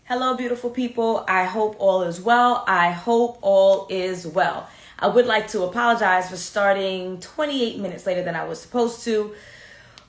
Hello, beautiful people. I hope all is well. I hope all is well. I would like to apologize for starting 28 minutes later than I was supposed to.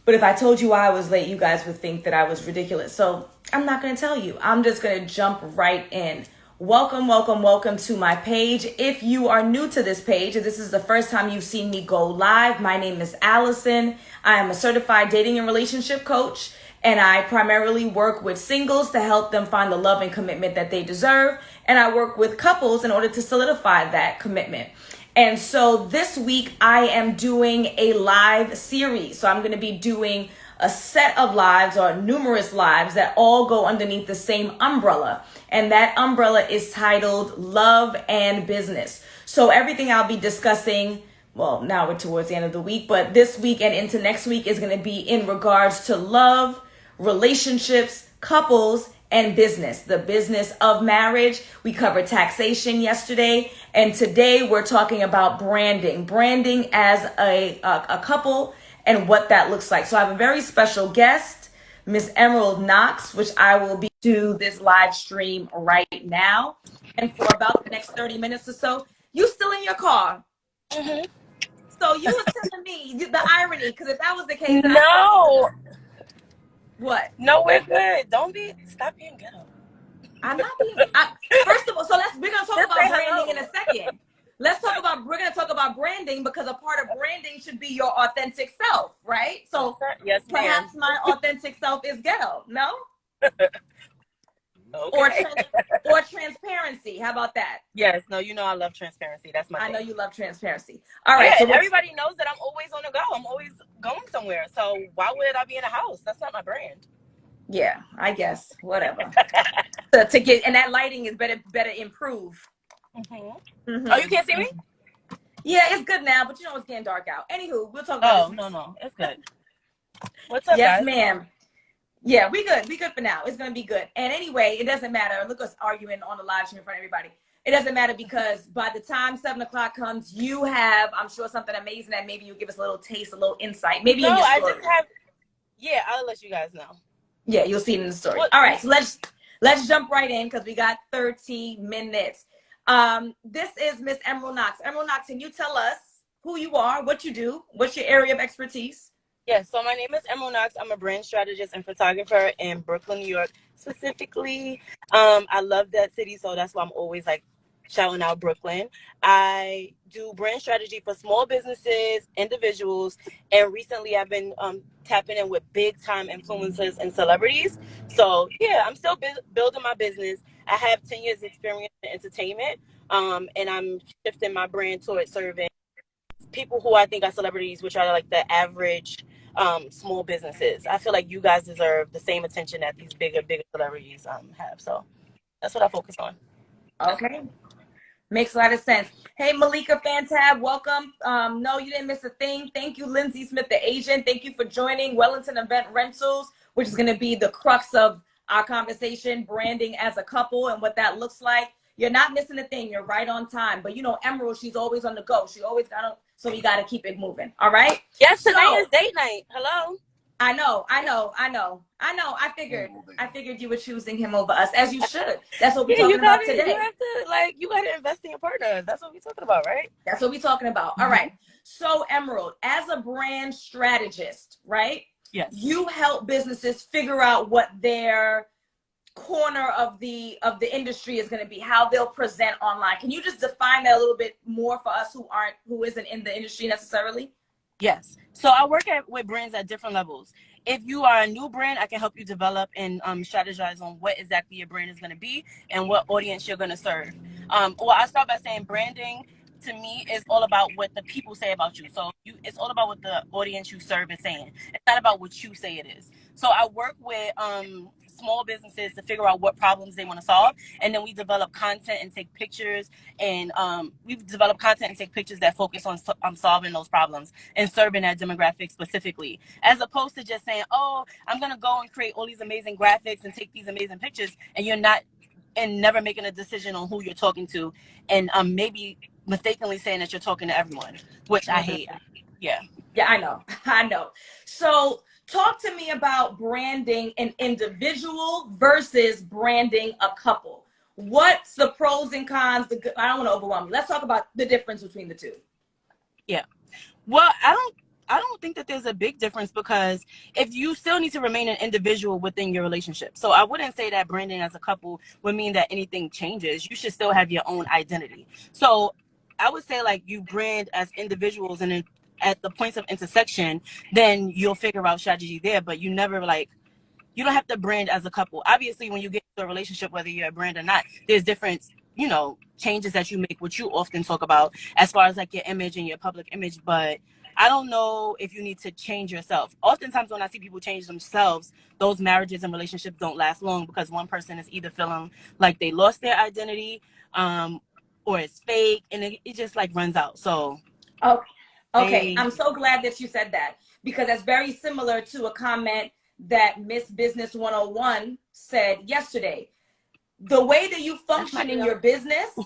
But if I told you why I was late, you guys would think that I was ridiculous. So I'm not going to tell you. I'm just going to jump right in. Welcome, welcome, welcome to my page. If you are new to this page, if this is the first time you've seen me go live, my name is Alison. I am a certified dating and relationship coach, and I primarily work with singles to help them find the love and commitment that they deserve. And I work with couples in order to solidify that commitment. And so this week I am doing a live series. So I'm going to be doing a set of lives or numerous lives that all go underneath the same umbrella. And that umbrella is titled Love and Business. So everything I'll be discussing, well, now we're towards the end of the week, but this week and into next week is going to be in regards to love, relationships, couples, and business, the business of marriage. We covered taxation yesterday, and today we're talking about branding as a couple and what that looks like. So I have a very special guest, Miss Emerald Knox, which I will be do this live stream right now. And for about the next 30 minutes or so, you still in your car. Mm-hmm. So you were telling me the irony, because if that was the case, no. What? No, we're good. Stop being ghetto. I'm not being. First of all, we're gonna talk about branding in a second. We're gonna talk about branding because a part of branding should be your authentic self, right? So yes, perhaps my authentic self is ghetto, no? Okay. Or transparency. How about that? Yes, no, I love transparency. That's my thing. I know you love transparency. All right. Yeah, so everybody knows that I'm always on the go. I'm always going somewhere. So why would I be in a house? That's not my brand. Yeah, I guess. Whatever. to get, and that lighting is better improve. Mm-hmm. Mm-hmm. Oh, you can't see me? Yeah, it's good now, but it's getting dark out. Anywho, we'll talk about this. No, it's good. What's up, yes, guys? Ma'am. Yeah, we good. We good for now. It's going to be good. And anyway, it doesn't matter. Look us arguing on the live stream in front of everybody. It doesn't matter because by the time 7 o'clock comes, you have, I'm sure, something amazing that maybe you'll give us a little taste, a little insight. Maybe in your story. I'll let you guys know. Yeah, you'll see it in the story. All right, so let's jump right in because we got 30 minutes. This is Miss Emerald Knox. Emerald Knox, can you tell us who you are, what you do, what's your area of expertise? Yes, so my name is Emerald Knox. I'm a brand strategist and photographer in Brooklyn, New York, specifically. I love that city, so that's why I'm always shouting out Brooklyn. I do brand strategy for small businesses, individuals, and recently I've been tapping in with big time influencers and celebrities. So yeah, I'm still building my business. I have 10 years experience in entertainment, and I'm shifting my brand towards serving people who I think are celebrities, which are the average small businesses. I feel like you guys deserve the same attention that these bigger celebrities have. So that's what I focus on. Okay. Makes a lot of sense. Hey, Malika Fantab, welcome. No, you didn't miss a thing. Thank you, Lindsay Smith, the agent. Thank you for joining Wellington Event Rentals, which is going to be the crux of our conversation, branding as a couple and what that looks like. You're not missing a thing. You're right on time. But Emerald, she's always on the go. She always got to, so we got to keep it moving. All right? Yes, tonight is date night. Hello? I know. I figured you were choosing him over us, as you should. That's what we're talking about today. You gotta invest in your partner. That's what we're talking about, right? That's what we're talking about. All right. So, Emerald, as a brand strategist, right? Yes. You help businesses figure out what their corner of the industry is going to be, how they'll present online. Can you just define that a little bit more for us who isn't in the industry necessarily? Yes. So I work with brands at different levels. If you are a new brand, I can help you develop and strategize on what exactly your brand is going to be and what audience you're going to serve. Well, I start by saying branding to me is all about what the people say about you. So it's all about what the audience you serve is saying. It's not about what you say it is. So I work with small businesses to figure out what problems they want to solve, and then we develop content and take pictures, and that focus on solving those problems and serving that demographic specifically, as opposed to just saying, oh, I'm going to go and create all these amazing graphics and take these amazing pictures, and you're not and never making a decision on who you're talking to, and maybe mistakenly saying that you're talking to everyone, which I hate. Yeah, I know. So talk to me about branding an individual versus branding a couple. What's the pros and cons? I don't want to overwhelm you. Let's talk about the difference between the two. Yeah. Well, I don't think that there's a big difference, because if you still need to remain an individual within your relationship. So I wouldn't say that branding as a couple would mean that anything changes. You should still have your own identity. So I would say, like, you brand as individuals, and then at the points of intersection, then you'll figure out strategy there, but you never, like, you don't have to brand as a couple. Obviously, when you get into a relationship, whether you're a brand or not, there's different, changes that you make, which you often talk about as far as like your image and your public image. But I don't know if you need to change yourself. Oftentimes when I see people change themselves, those marriages and relationships don't last long, because one person is either feeling like they lost their identity, or it's fake, and it just like runs out. So okay. I'm so glad that you said that, because that's very similar to a comment that Miss Business 101 said yesterday. The way that you function in your business,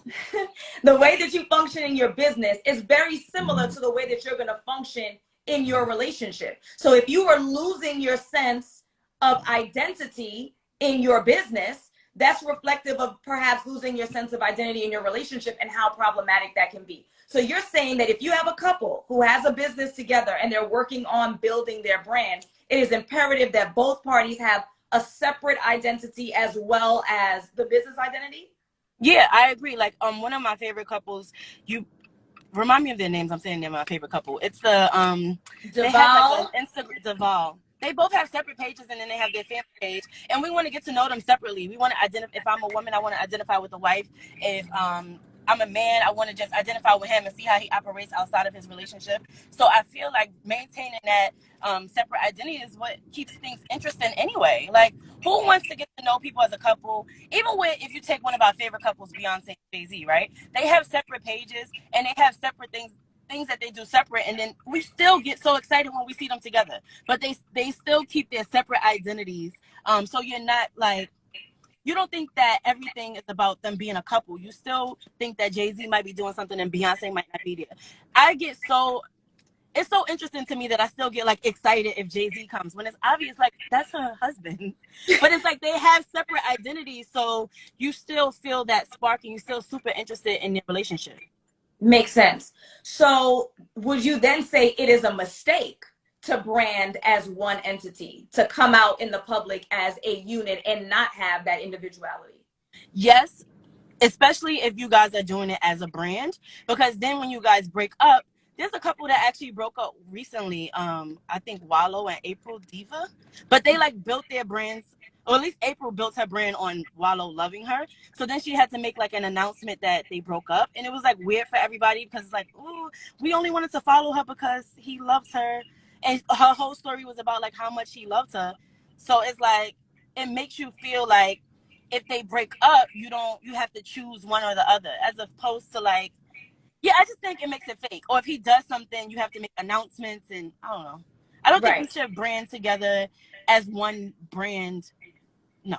the way that you function in your business is very similar to the way that you're going to function in your relationship. So if you are losing your sense of identity in your business, that's reflective of perhaps losing your sense of identity in your relationship, and how problematic that can be. So you're saying that if you have a couple who has a business together and they're working on building their brand, it is imperative that both parties have a separate identity as well as the business identity? Yeah, I agree. Like, one of my favorite couples, you remind me of their names. I'm saying they're my favorite couple. It's the they have like an Instagram, Deval. They both have separate pages, and then they have their family page. And we want to get to know them separately. We want to identify. If I'm a woman, I want to identify with the wife. If I'm a man, I want to just identify with him and see how he operates outside of his relationship. So I feel like maintaining that separate identity is what keeps things interesting anyway. Like, who wants to get to know people as a couple? Even if you take one of our favorite couples, Beyonce and Jay-Z, right? They have separate pages, and they have separate things that they do separate, and then we still get so excited when we see them together. But they still keep their separate identities. So you're not like, you don't think that everything is about them being a couple. You still think that Jay-Z might be doing something and Beyonce might not be there. It's so interesting to me that I still get like excited if Jay-Z comes, when it's obvious like that's her husband. But it's like they have separate identities, so you still feel that spark, and you're still super interested in their relationship. Makes sense. So would you then say it is a mistake to brand as one entity, to come out in the public as a unit and not have that individuality? Yes, especially if you guys are doing it as a brand, because then when you guys break up, there's a couple that actually broke up recently. I think Wallow and April Diva, but they like built their brands, or at least April built her brand on Wallow loving her. So then she had to make like an announcement that they broke up, and it was like weird for everybody, because it's like, ooh, we only wanted to follow her because he loves her, and her whole story was about like how much he loves her. So it's like, it makes you feel like if they break up, you have to choose one or the other, as opposed to like, yeah, I just think it makes it fake. Or if he does something, you have to make announcements, and I don't know. I don't think we should brand together as one brand. No,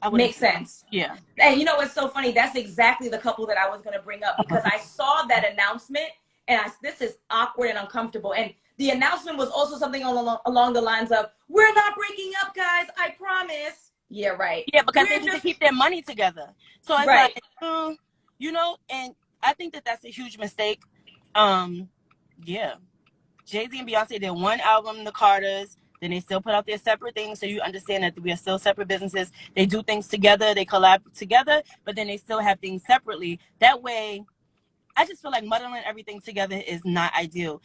I wouldn't. Makes sense. Yeah. And you know what's so funny? That's exactly the couple that I was going to bring up, because I saw that announcement, and this is awkward and uncomfortable. And the announcement was also something along the lines of, "We're not breaking up, guys. I promise." Yeah, right. Yeah, because they need to keep their money together. So it's like, and I think that that's a huge mistake. Yeah. Jay-Z and Beyonce did one album, The Carters. Then they still put out their separate things, so you understand that we are still separate businesses. They do things together, they collab together, but then they still have things separately. That way, I just feel like muddling everything together is not ideal.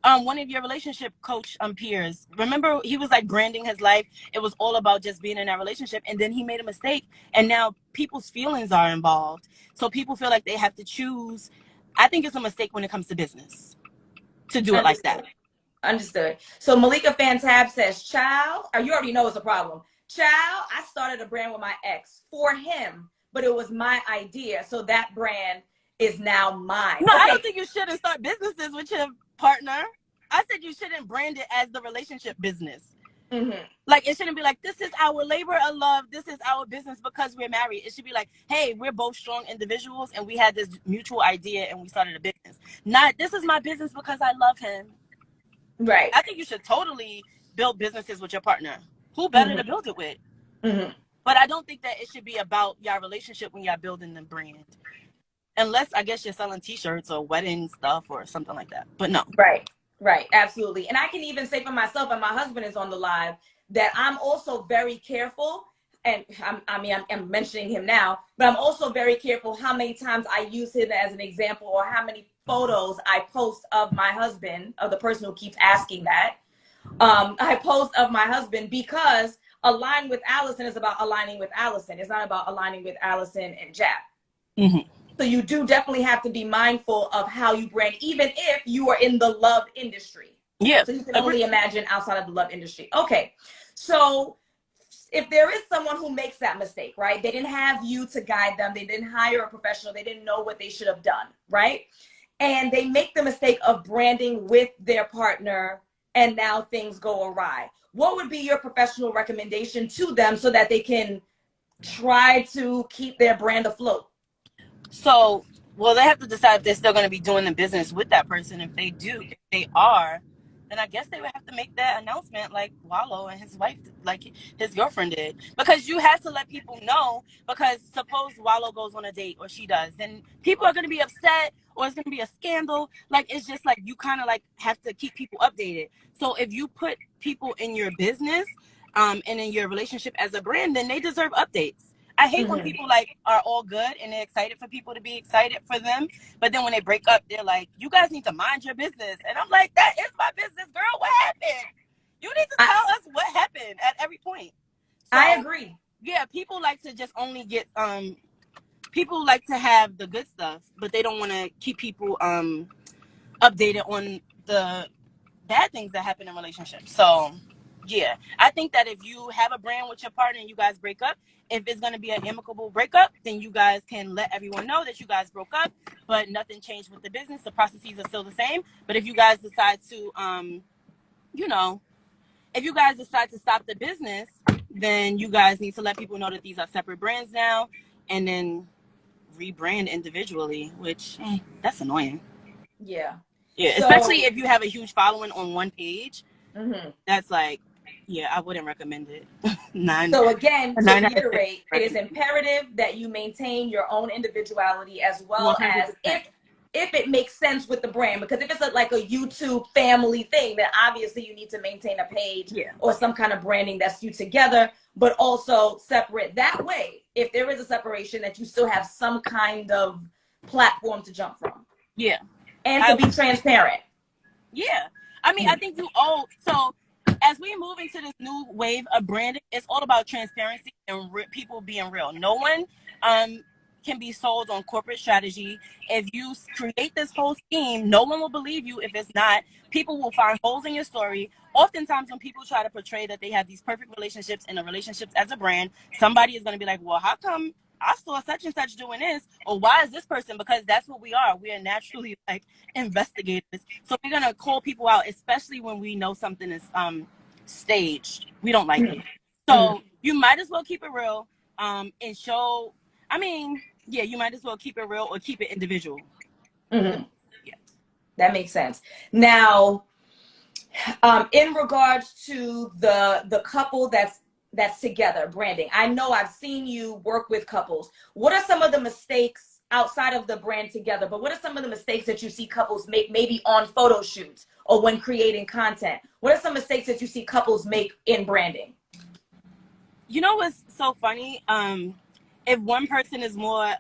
One of your relationship coach peers, remember, he was like branding his life. It was all about just being in that relationship, and then he made a mistake, and now people's feelings are involved. So people feel like they have to choose. I think it's a mistake when it comes to business to do it like that. Understood. So Malika Fantab says, "Child, you already know it's a problem. Child, I started a brand with my ex for him, but it was my idea, so that brand is now mine." No, okay. I don't think you shouldn't start businesses with your partner. I said you shouldn't brand it as the relationship business. Mm-hmm. Like, it shouldn't be like, this is our labor of love, this is our business because we're married. It should be like, hey, we're both strong individuals, and we had this mutual idea, and we started a business. Not, this is my business because I love him. Right. I think you should totally build businesses with your partner. Who better to build it with? But I don't think that it should be about your relationship when y'all building the brand. Unless, I guess, you're selling t-shirts or wedding stuff or something like that. But no. Right. Absolutely. And I can even say for myself, and my husband is on the live, that I'm also very careful. And I'm mentioning him now, but I'm also very careful how many times I use him as an example, or how many photos I post of my husband, of the person who keeps asking that. I post of my husband, because Align with Alison is about aligning with Alison. It's not about aligning with Alison and Jap. So you do definitely have to be mindful of how you brand, even if you are in the love industry. Yeah. So you can only imagine outside of the love industry. Okay. So if there is someone who makes that mistake, right? They didn't have you to guide them. They didn't hire a professional. They didn't know what they should have done, right? And they make the mistake of branding with their partner, and now things go awry. What would be your professional recommendation to them so that they can try to keep their brand afloat? So, well, they have to decide if they're still going to be doing the business with that person. If they are, then I guess they would have to make that announcement like Wallow and his wife, like his girlfriend did. Because you have to let people know, because suppose Wallow goes on a date, or she does, then people are going to be upset, or it's going to be a scandal. Like, it's just like, you kind of like have to keep people updated. So if you put people in your business and in your relationship as a brand, then they deserve updates. I hate when people like are all good and they're excited for people to be excited for them, but then when they break up, they're like, you guys need to mind your business. And I'm like, that is my business, girl. What happened? You need to tell us what happened at every point. So, I agree. Yeah, people like to just only get people like to have the good stuff, but they don't want to keep people updated on the bad things that happen in relationships. So yeah, I think that if you have a brand with your partner and you guys break up, if it's going to be an amicable breakup, then you guys can let everyone know that you guys broke up, but nothing changed with the business. The processes are still the same. But if you guys decide to, if you guys decide to stop the business, then you guys need to let people know that these are separate brands now, and then rebrand individually, which that's annoying. Yeah. Yeah, so, especially if you have a huge following on one page. That's like, yeah, I wouldn't recommend it. So again, to reiterate, it is imperative that you maintain your own individuality, as well 100%. As if it makes sense with the brand. Because if it's like a YouTube family thing, then obviously you need to maintain a page or some kind of branding that's you together, but also separate. That way, if there is a separation, that you still have some kind of platform to jump from. Yeah. And to be transparent. Yeah. I mean, I think you owe, so as we move into this new wave of branding, it's all about transparency and people being real. No one can be sold on corporate strategy. If you create this whole scheme, no one will believe you if it's not. People will find holes in your story. Oftentimes when people try to portray that they have these perfect relationships and the relationships as a brand, somebody is going to be like, well, how come I saw such and such doing this, or why is this person? Because that's what we are. We are naturally like investigators. So we're gonna call people out, especially when we know something is staged. We don't like it. So you might as well keep it real and show. I mean, yeah, you might as well keep it real or keep it individual. Yeah, that makes sense. Now, in regards to the couple that's together branding, I know I've seen you work with couples. What are some of the mistakes outside of the brand together, but what are some of the mistakes that you see couples make, maybe on photo shoots or when creating content? What are some mistakes that you see couples make in branding? You know what's so funny? If one person is more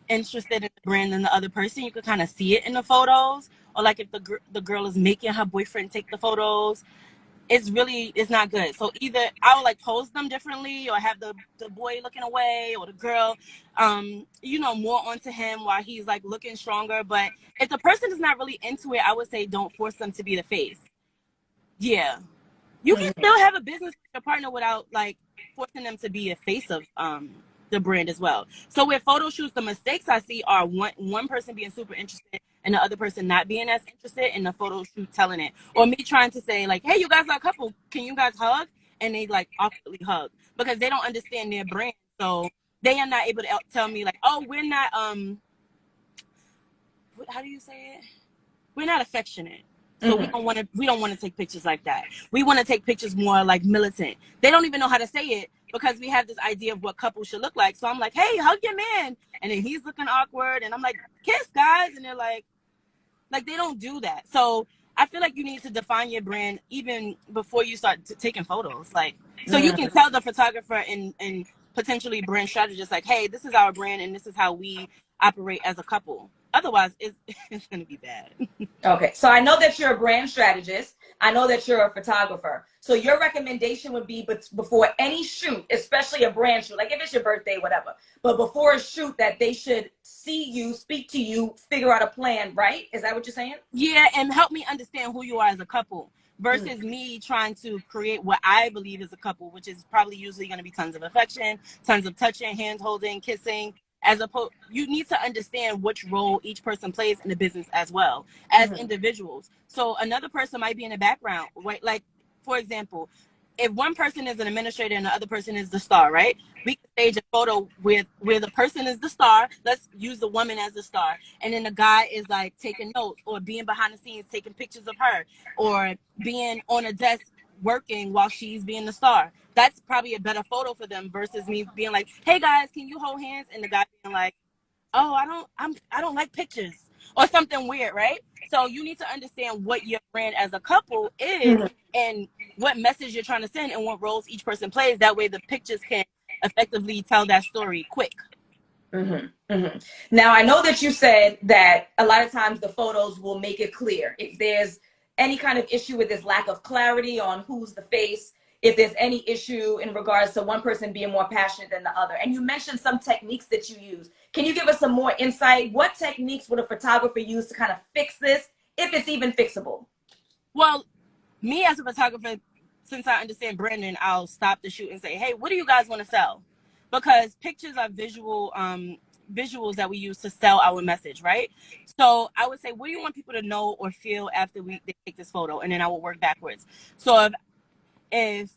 interested in the brand than the other person, you could kind of see it in the photos. Or like if the girl is making her boyfriend take the photos, it's not good. So either I would like pose them differently, or have the boy looking away, or the girl more onto him while he's like looking stronger. But if the person is not really into it, I would say don't force them to be the face. Yeah, you can still have a business with your partner without like forcing them to be a face of the brand as well. So with photo shoots, the mistakes I see are one person being super interested and the other person not being as interested in the photo shoot telling it. Or me trying to say like, hey, you guys are a couple, can you guys hug? And they like awkwardly hug because they don't understand their brand. So they are not able to tell me like, oh, we're not, how do you say it? We're not affectionate. So we don't want to take pictures like that. We want to take pictures more like militant. They don't even know how to say it because we have this idea of what couples should look like. So I'm like, hey, hug your man. And then he's looking awkward. And I'm like, kiss, guys. And they're like they don't do that. So I feel like you need to define your brand even before you start taking photos. Like, so you can tell the photographer and potentially brand strategist, like, hey, this is our brand and this is how we operate as a couple. Otherwise, it's going to be bad. Okay. So I know that you're a brand strategist. I know that you're a photographer. So your recommendation would be, but before any shoot, especially a brand shoot, like if it's your birthday, whatever, but before a shoot, that they should see you, speak to you, figure out a plan, right? Is that what you're saying? Yeah, and help me understand who you are as a couple versus me trying to create what I believe is a couple, which is probably usually going to be tons of affection, tons of touching, hand holding, kissing. As opposed, you need to understand which role each person plays in the business as well as individuals. So another person might be in the background, right? Like, for example, if one person is an administrator and the other person is the star, right? We can stage a photo where the person is the star. Let's use the woman as the star. And then the guy is like taking notes or being behind the scenes, taking pictures of her, or being on a desk working while she's being the star. That's probably a better photo for them versus me being like, hey guys, can you hold hands? And the guy being like, oh, I don't like pictures or something weird, right? So you need to understand what your brand as a couple is and what message you're trying to send and what roles each person plays. That way the pictures can effectively tell that story quick. Now, I know that you said that a lot of times the photos will make it clear. If there's any kind of issue with this lack of clarity on who's the face, if there's any issue in regards to one person being more passionate than the other. And you mentioned some techniques that you use. Can you give us some more insight? What techniques would a photographer use to kind of fix this, if it's even fixable? Well, me as a photographer, since I understand branding, I'll stop the shoot and say, hey, what do you guys want to sell? Because pictures are visuals that we use to sell our message, right? So I would say, what do you want people to know or feel after they take this photo? And then I will work backwards. So if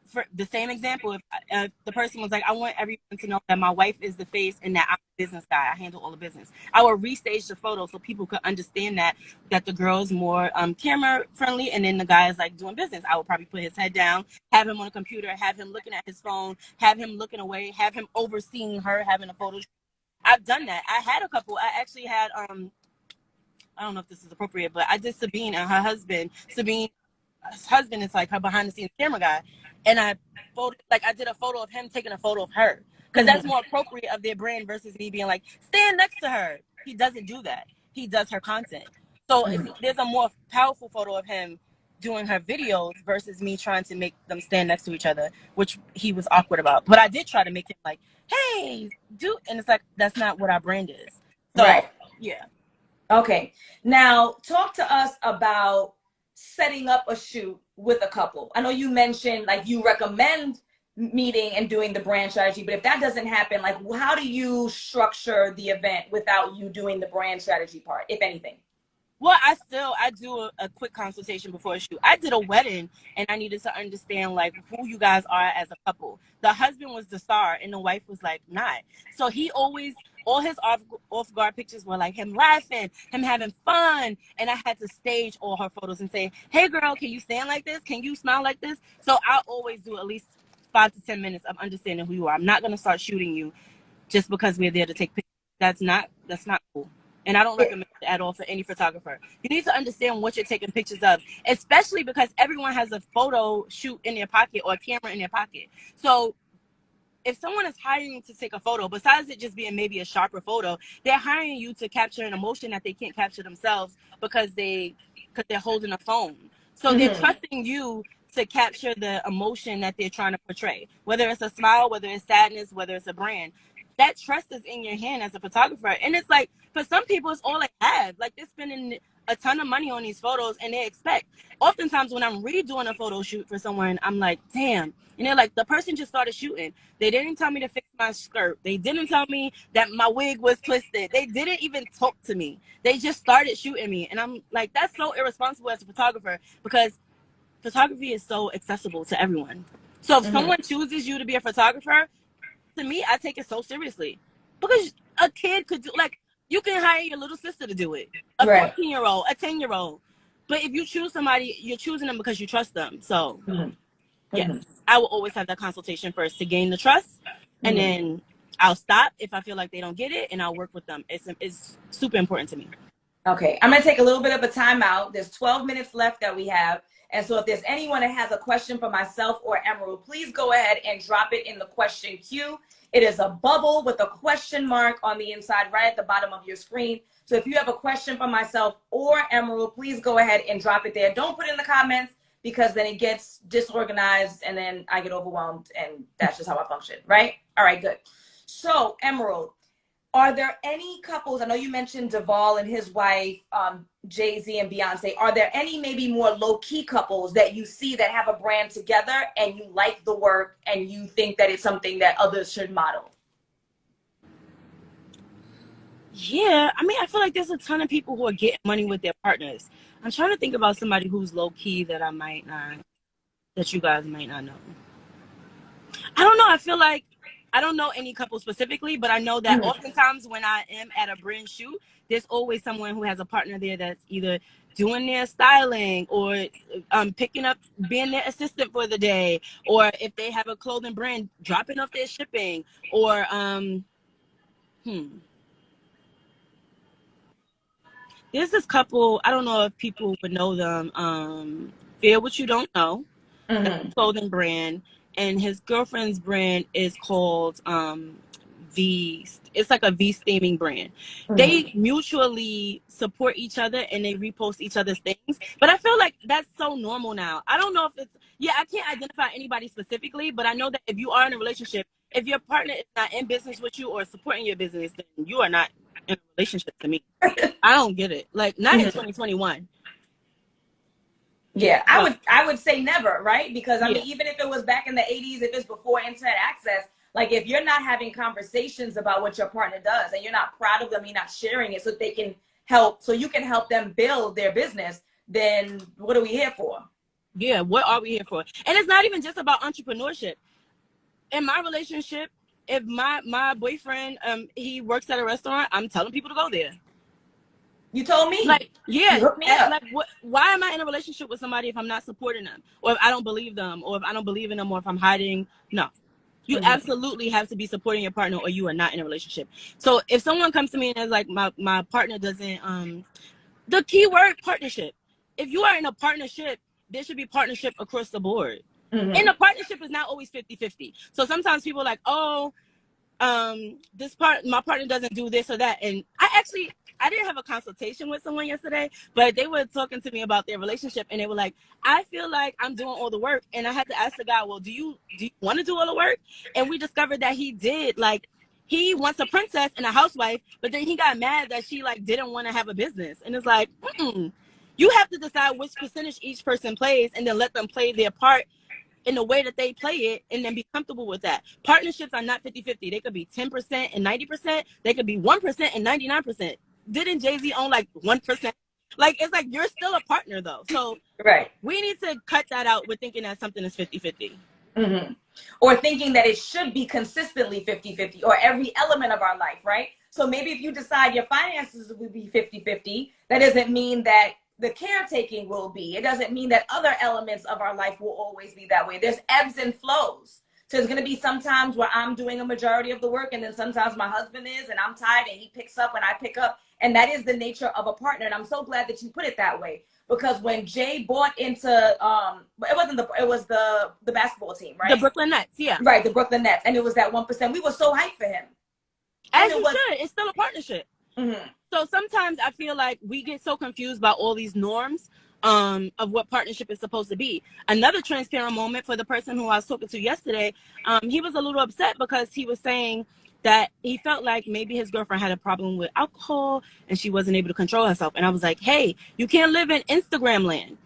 for the same example, if the person was like, I want everyone to know that my wife is the face and that I'm a business guy, I handle all the business, I will restage the photo so people could understand that the girl is more camera friendly and then the guy is like doing business. I would probably put his head down, have him on a computer, have him looking at his phone, have him looking away, have him overseeing her having a photo shoot. I've done that. I had a couple. I actually had I don't know if this is appropriate, but I did Sabine and her husband. Sabine's husband is like her behind the scenes camera guy, and I did a photo of him taking a photo of her because that's more appropriate of their brand versus me being like, stand next to her. He doesn't do that. He does her content. So there's a more powerful photo of him doing her videos versus me trying to make them stand next to each other, which he was awkward about. But I did try to make him like, hey, dude, and it's like, that's not what our brand is. So, right. Yeah. Okay. Now, talk to us about setting up a shoot with a couple. I know you mentioned like you recommend meeting and doing the brand strategy, but if that doesn't happen, like how do you structure the event without you doing the brand strategy part, if anything? Well, I do a quick consultation before a shoot. I did a wedding and I needed to understand like who you guys are as a couple. The husband was the star and the wife was like not. So all his off guard pictures were like him laughing, him having fun. And I had to stage all her photos and say, hey girl, can you stand like this? Can you smile like this? So I always do at least 5 to 10 minutes of understanding who you are. I'm not going to start shooting you just because we're there to take pictures. That's not cool. And I don't recommend it at all for any photographer. You need to understand what you're taking pictures of, especially because everyone has a photo shoot in their pocket or a camera in their pocket. So if someone is hiring you to take a photo, besides it just being maybe a sharper photo, they're hiring you to capture an emotion that they can't capture themselves because they're holding a phone. So they're trusting you to capture the emotion that they're trying to portray, whether it's a smile, whether it's sadness, whether it's a brand. That trust is in your hand as a photographer. And it's like, for some people, it's all they have. Like, they're spending a ton of money on these photos and they expect. Oftentimes when I'm redoing a photo shoot for someone, I'm like, damn. And they're like, the person just started shooting. They didn't tell me to fix my skirt. They didn't tell me that my wig was twisted. They didn't even talk to me. They just started shooting me. And I'm like, that's so irresponsible as a photographer because photography is so accessible to everyone. So if someone chooses you to be a photographer, to me, I take it so seriously because a kid could do, like, you can hire your little sister to do it, a 14-year-old, a 10-year-old. But if you choose somebody, you're choosing them because you trust them. So yes, Mm-hmm. I will always have that consultation first to gain the trust, and Mm-hmm. then I'll stop if I feel like they don't get it, and I'll work with them. It's super important to me. Okay, I'm going to take a little bit of a timeout. There's 12 minutes left that we have. And so if there's anyone that has a question for myself or Emerald, please go ahead and drop it in the question queue. It is a bubble with a question mark on the inside right at the bottom of your screen. So if you have a question for myself or Emerald, please go ahead and drop it there. Don't put it in the comments because then it gets disorganized and then I get overwhelmed, and that's just how I function, right? All right, good. So Emerald, are there any couples, I know you mentioned Duvall and his wife, Jay-Z and Beyonce, are there any maybe more low-key couples that you see that have a brand together and you like the work and you think that it's something that others should model? Yeah, I mean, I feel like there's a ton of people who are getting money with their partners. I'm trying to think about somebody who's low-key that that you guys might not know. I don't know. I feel like I don't know any couple specifically, but I know that oftentimes when I am at a brand shoot, there's always someone who has a partner there that's either doing their styling or picking up, being their assistant for the day, or if they have a clothing brand, dropping off their shipping, or there's this couple, I don't know if people would know them, Fear What You Don't Know, that's a clothing brand, and his girlfriend's brand is called it's like a V steaming brand. They mutually support each other and they repost each other's things, but I feel like that's so normal now. I don't know if I can't identify anybody specifically, but I know that if you are in a relationship, if your partner is not in business with you or supporting your business, then you are not in a relationship to me. I don't get it. Like, not in 2021. Yeah, I would say never, right? Because I mean, even if it was back in the 80s, if it's before internet access, like if you're not having conversations about what your partner does and you're not proud of them, you're not sharing it so they can help, so you can help them build their business, then what are we here for? Yeah, what are we here for? And it's not even just about entrepreneurship. In my relationship, if my boyfriend, he works at a restaurant, I'm telling people to go there. You told me. Like, yeah. You hooked me up. Like, why am I in a relationship with somebody if I'm not supporting them? Or if I don't believe them? Or if I don't believe in them? Or if I'm hiding? No. You absolutely have to be supporting your partner or you are not in a relationship. So if someone comes to me and is like, my partner doesn't, the key word, partnership. If you are in a partnership, there should be partnership across the board. And a partnership is not always 50-50. So sometimes people are like, oh, my partner doesn't do this or that. And I didn't have a consultation with someone yesterday, but they were talking to me about their relationship and they were like, I feel like I'm doing all the work. And I had to ask the guy, well, do you want to do all the work? And we discovered that he did. Like, he wants a princess and a housewife, but then he got mad that she like didn't want to have a business. And it's like, you have to decide which percentage each person plays and then let them play their part in the way that they play it and then be comfortable with that. Partnerships are not 50-50. They could be 10% and 90%. They could be 1% and 99%. Didn't Jay-Z own like 1%? Like, it's like, you're still a partner though. So we need to cut that out with thinking that something is 50-50. Or thinking that it should be consistently 50-50 or every element of our life, right? So maybe if you decide your finances will be 50-50, that doesn't mean that the caretaking will be. It doesn't mean that other elements of our life will always be that way. There's ebbs and flows. So there's going to be some times where I'm doing a majority of the work, and then sometimes my husband is, and I'm tired, and he picks up when I pick up. And that is the nature of a partner. And I'm so glad that you put it that way, because when Jay bought into, it was the basketball team, right? The Brooklyn Nets, yeah. Right, the Brooklyn Nets. And it was that 1%. We were so hyped for him. As you should. It's still a partnership. So sometimes I feel like we get so confused by all these norms of what partnership is supposed to be. Another transparent moment for the person who I was talking to yesterday, he was a little upset because he was saying that he felt like maybe his girlfriend had a problem with alcohol and she wasn't able to control herself. And I was like, hey, you can't live in Instagram land.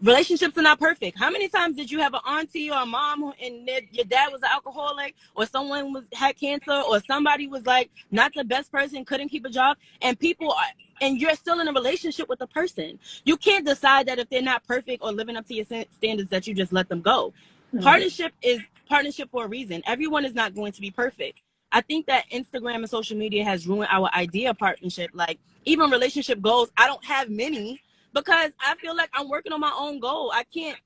Relationships are not perfect. How many times did you have an auntie or a mom and your dad was an alcoholic, or someone had cancer, or somebody was like not the best person, couldn't keep a job, and you're still in a relationship with a person? You can't decide that if they're not perfect or living up to your standards that you just let them go. Partnership is partnership for a reason. Everyone is not going to be perfect. I think that Instagram and social media has ruined our idea of partnership. Like, even relationship goals, I don't have many, because I feel like I'm working on my own goal. I can't.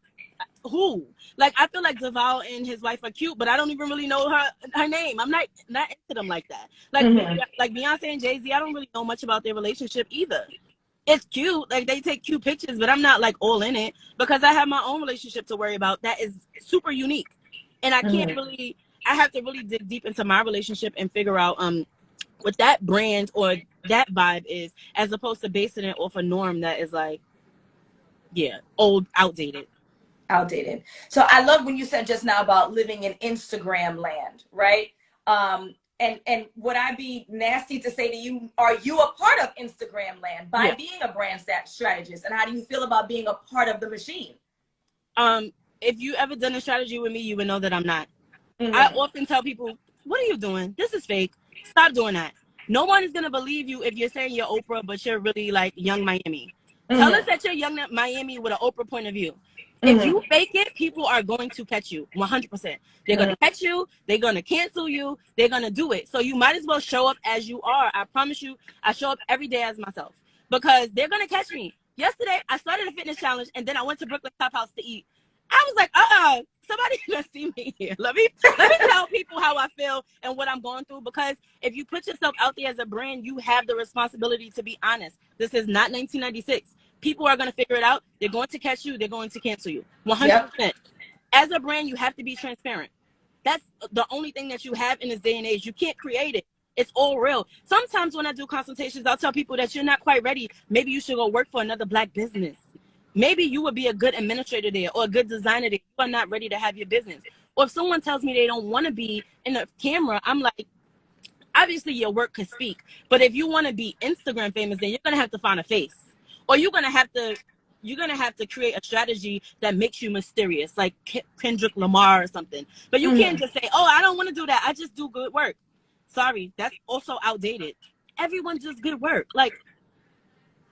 Who? Like, I feel like Deval and his wife are cute, but I don't even really know her name. I'm not into them like that. Like, like Beyonce and Jay-Z, I don't really know much about their relationship either. It's cute, like they take cute pictures, but I'm not like all in it because I have my own relationship to worry about that is super unique, and I can't really. I have to really dig deep into my relationship and figure out what that brand or that vibe is, as opposed to basing it off a norm that is like, yeah, old, outdated. So I love when you said just now about living in Instagram land, right? And would I be nasty to say to you, are you a part of Instagram land by being a brand strategist? And how do you feel about being a part of the machine? If you ever done a strategy with me, you would know that I'm not. I often tell people, what are you doing? This is fake. Stop doing that. No one is going to believe you if you're saying you're Oprah, but you're really like Young Miami. Tell us that you're Young Miami with an Oprah point of view. If you fake it, people are going to catch you 100%. They're going to catch you. They're going to cancel you. They're going to do it. So you might as well show up as you are. I promise you, I show up every day as myself because they're going to catch me. Yesterday, I started a fitness challenge and then I went to Brooklyn Top House to eat. I was like, somebody's gonna see me here. Let me tell people how I feel and what I'm going through, because if you put yourself out there as a brand, you have the responsibility to be honest. This is not 1996. People are gonna figure it out. They're going to catch you. They're going to cancel you. 100%. As a brand, you have to be transparent. That's the only thing that you have in this day and age. You can't create it. It's all real. Sometimes when I do consultations, I'll tell people that you're not quite ready. Maybe you should go work for another Black business. Maybe you would be a good administrator there or a good designer there. You are not ready to have your business. Or if someone tells me they don't want to be in the camera, I'm like, obviously your work could speak. But if you want to be Instagram famous, then you're going to have to find a face. Or you're going to have to create a strategy that makes you mysterious, like Kendrick Lamar or something. But you can't just say, oh, I don't want to do that. I just do good work. Sorry, that's also outdated. Everyone does good work. Like,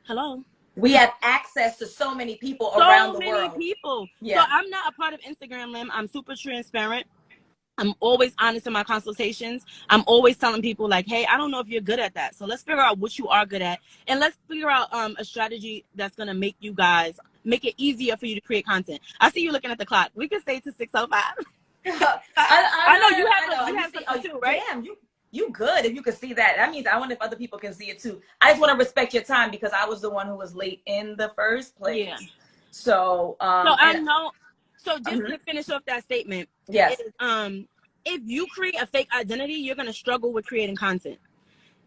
hello. We have access to so many people around the world. So many people. Yeah. So I'm not a part of Instagram Lim. I'm super transparent. I'm always honest in my consultations. I'm always telling people like, hey, I don't know if you're good at that. So let's figure out what you are good at. And let's figure out a strategy that's going to make it easier for you to create content. I see you looking at the clock. We can stay to 6:05. I know you have something too, right? Damn, you good if you can see that. That means I wonder if other people can see it too. I just want to respect your time because I was the one who was late in the first place. Yeah. So I know. So just to finish off that statement, yes. If you create a fake identity, you're gonna struggle with creating content.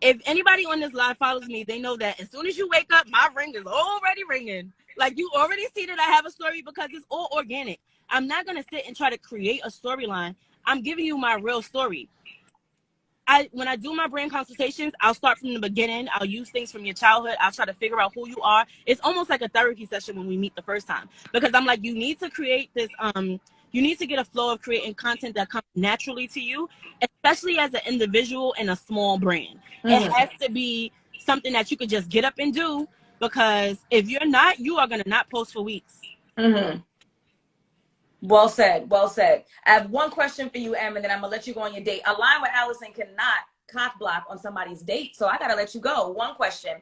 If anybody on this live follows me, they know that as soon as you wake up, my ring is already ringing. Like you already see that I have a story because it's all organic. I'm not gonna sit and try to create a storyline. I'm giving you my real story. When I do my brand consultations, I'll start from the beginning. I'll use things from your childhood. I'll try to figure out who you are. It's almost like a therapy session when we meet the first time, because I'm like, you need to create this, you need to get a flow of creating content that comes naturally to you, especially as an individual in a small brand. It has to be something that you could just get up and do, because if you're not, you are going to not post for weeks. Well said. Well said. I have one question for you, Em, and then I'm going to let you go on your date. A line with Alison cannot cock block on somebody's date, so I got to let you go. One question.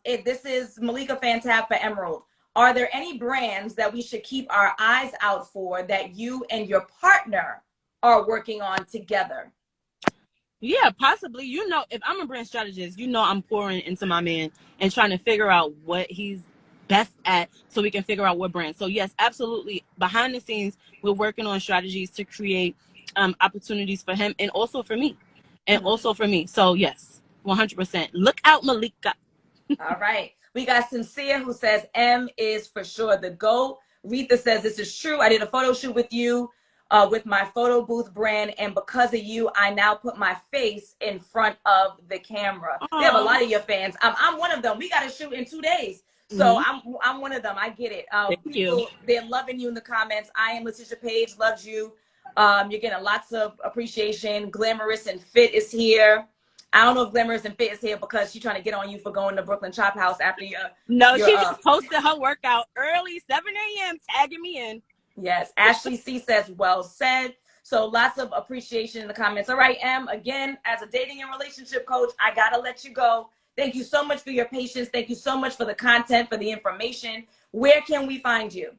If this is Malika Fantab for Emerald. Are there any brands that we should keep our eyes out for that you and your partner are working on together? Yeah, possibly. You know, if I'm a brand strategist, you know I'm pouring into my man and trying to figure out what he's best at so we can figure out what brand. So yes, absolutely. Behind the scenes, we're working on strategies to create opportunities for him and also for me. So yes, 100%. Look out, Malika. All right. We got Sincere who says M is for sure the GOAT. Retha says this is true. I did a photo shoot with you with my photo booth brand, and because of you, I now put my face in front of the camera. They have a lot of your fans. I'm one of them. We got to shoot in 2 days. So I'm one of them. I get it. Thank you. They're loving you in the comments. I am Letitia Page, loves you. You're getting lots of appreciation. Glamorous and Fit is here. I don't know if Glamorous and Fit is here because she's trying to get on you for going to Brooklyn Chop House after your... No, she just posted her workout early, 7 a.m., tagging me in. Yes. Ashley C says, well said. So lots of appreciation in the comments. All right, Em, again, as a dating and relationship coach, I got to let you go. Thank you so much for your patience. Thank you so much for the content, for the information. Where can we find you?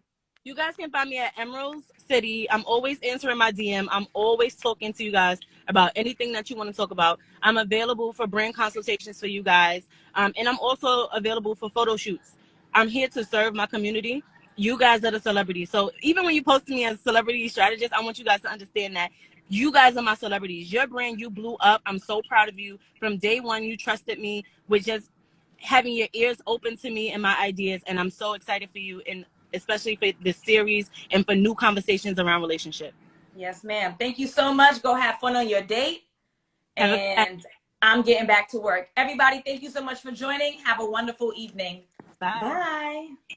You guys can find me at Emerald City. I'm always answering my DM. I'm always talking to you guys about anything that you want to talk about. I'm available for brand consultations for you guys. And I'm also available for photo shoots. I'm here to serve my community. You guys are the celebrities. So even when you post me as a celebrity strategist, I want you guys to understand that you guys are my celebrities. Your brand, you blew up. I'm so proud of you. From day one, you trusted me with just having your ears open to me and my ideas. And I'm so excited for you, and especially for this series and for new conversations around relationship. Yes, ma'am. Thank you so much. Go have fun on your date. And I'm getting back to work. Everybody, thank you so much for joining. Have a wonderful evening. Bye. Bye.